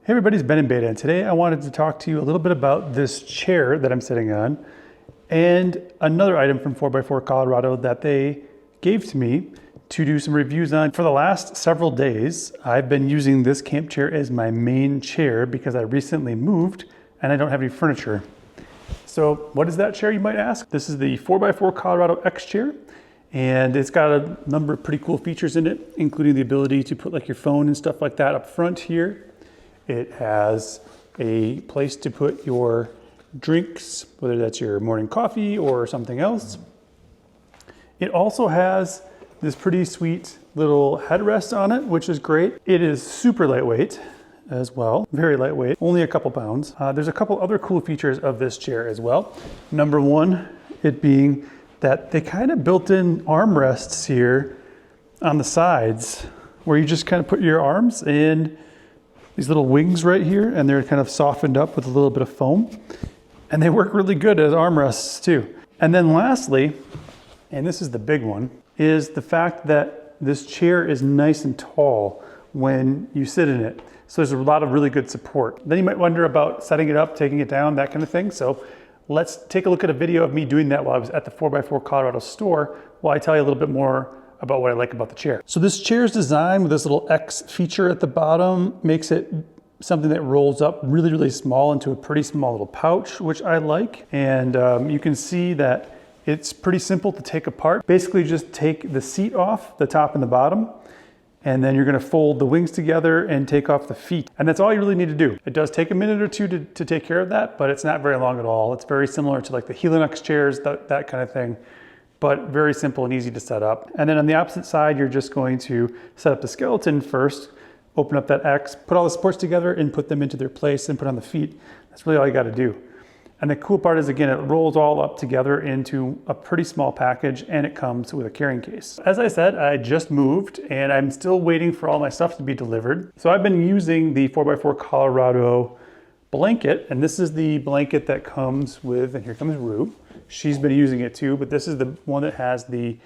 Hey everybody, it's Beninbeta, and today I wanted to talk to you a little bit about this chair that I'm sitting on and another item from 4x4 Colorado that they gave to me to do some reviews on. For the last several days, I've been using this camp chair as my main chair because I recently moved and I don't have any furniture. So what is that chair, you might ask? This is the 4x4 Colorado X chair, and it's got a number of pretty cool features in it, including the ability to put like your phone and stuff like that up front here. It has a place to put your drinks, whether that's your morning coffee or something else. It also has this pretty sweet little headrest on it, which is great. It is super lightweight as well, very lightweight, only a couple pounds. There's a couple other cool features of this chair as well. Number one, it being that they kind of built in armrests here on the sides where you just kind of put your arms in these little wings right here, and they're kind of softened up with a little bit of foam. And they work really good as armrests too. And then lastly, and this is the big one, is the fact that this chair is nice and tall when you sit in it. So there's a lot of really good support. Then you might wonder about setting it up, taking it down, that kind of thing. So let's take a look at a video of me doing that while I was at the 4x4 Colorado store while I tell you a little bit more about what I like about the chair. So this chair's design with this little X feature at the bottom makes it something that rolls up really, really small into a pretty small little pouch, which I like. And you can see that it's pretty simple to take apart. Basically just take the seat off, the top and the bottom, and then you're gonna fold the wings together and take off the feet. And that's all you really need to do. It does take a minute or two to take care of that, but it's not very long at all. It's very similar to like the Helix chairs, that kind of thing, but very simple and easy to set up. And then on the opposite side, you're just going to set up the skeleton first, open up that X, put all the supports together and put them into their place and put on the feet. That's really all you gotta do. And the cool part is, again, it rolls all up together into a pretty small package, and it comes with a carrying case. As I said, I just moved and I'm still waiting for all my stuff to be delivered. So I've been using the 4x4 Colorado blanket, and this is the blanket that comes with, and here comes Rue. She's been using it too, but this is the one that has the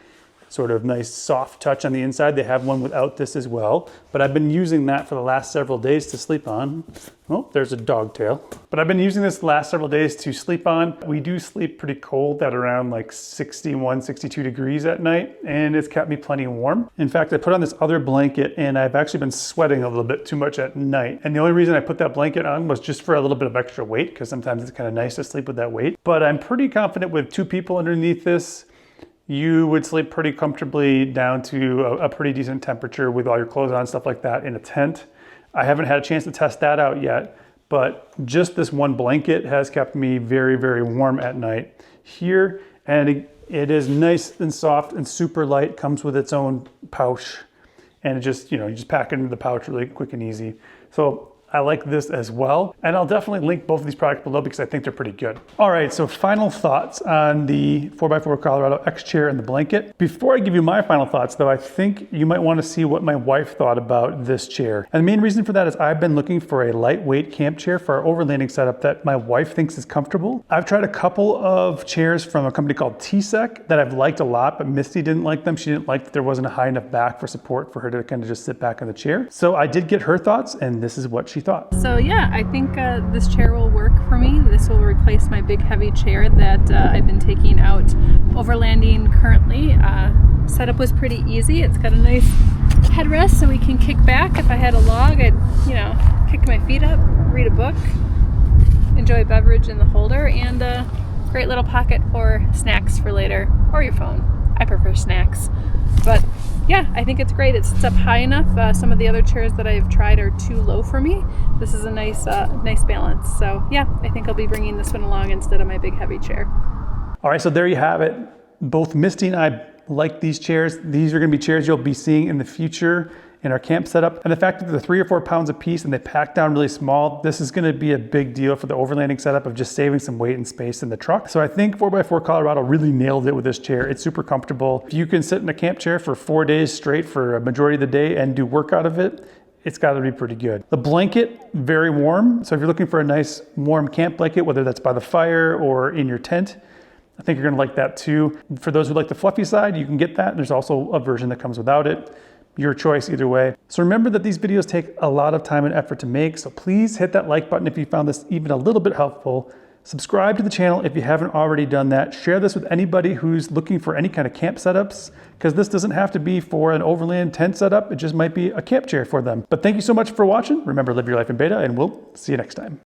sort of nice soft touch on the inside. They have one without this as well, but I've been using that for the last several days to sleep on. Oh, there's a dog tail. But I've been using this the last several days to sleep on. We do sleep pretty cold at around like 61, 62 degrees at night, and it's kept me plenty warm. In fact, I put on this other blanket and I've actually been sweating a little bit too much at night. And the only reason I put that blanket on was just for a little bit of extra weight, because sometimes it's kind of nice to sleep with that weight. But I'm pretty confident with two people underneath this, you would sleep pretty comfortably down to a pretty decent temperature with all your clothes on, stuff like that in a tent. I haven't had a chance to test that out yet, but just this one blanket has kept me very, very warm at night here. And it is nice and soft and super light, comes with its own pouch. And it just, you just pack it into the pouch really quick and easy. So I like this as well. And I'll definitely link both of these products below because I think they're pretty good. All right, so final thoughts on the 4x4 Colorado X chair and the blanket. Before I give you my final thoughts though, I think you might want to see what my wife thought about this chair. And the main reason for that is I've been looking for a lightweight camp chair for our overlanding setup that my wife thinks is comfortable. I've tried a couple of chairs from a company called T-Sec that I've liked a lot, but Misty didn't like them. She didn't like that there wasn't a high enough back for support for her to kind of just sit back in the chair. So I did get her thoughts, and this is what she thought. So yeah, I think this chair will work for me. This will replace my big heavy chair that I've been taking out overlanding currently. Setup was pretty easy. It's got a nice headrest so we can kick back. If I had a log, I'd kick my feet up, read a book, enjoy a beverage in the holder, and a great little pocket for snacks for later, or your phone. I prefer snacks. But yeah, I think it's great. It sits up high enough. Some of the other chairs that I've tried are too low for me. This is a nice balance. So yeah, I think I'll be bringing this one along instead of my big heavy chair. All right, so there you have it. Both Misty and I like these chairs. These are gonna be chairs you'll be seeing in the future in our camp setup. And the fact that they're 3 or 4 pounds a piece and they pack down really small, this is gonna be a big deal for the overlanding setup of just saving some weight and space in the truck. So I think 4x4 Colorado really nailed it with this chair. It's super comfortable. If you can sit in a camp chair for 4 days straight for a majority of the day and do work out of it, it's gotta be pretty good. The blanket, very warm. So if you're looking for a nice warm camp blanket, whether that's by the fire or in your tent, I think you're gonna like that too. For those who like the fluffy side, you can get that. There's also a version that comes without it. your choice either way. So remember that these videos take a lot of time and effort to make, so please hit that like button if you found this even a little bit helpful. Subscribe to the channel if you haven't already done that. Share this with anybody who's looking for any kind of camp setups, because this doesn't have to be for an overland tent setup. It just might be a camp chair for them. But thank you so much for watching. Remember, live your life in beta, and we'll see you next time.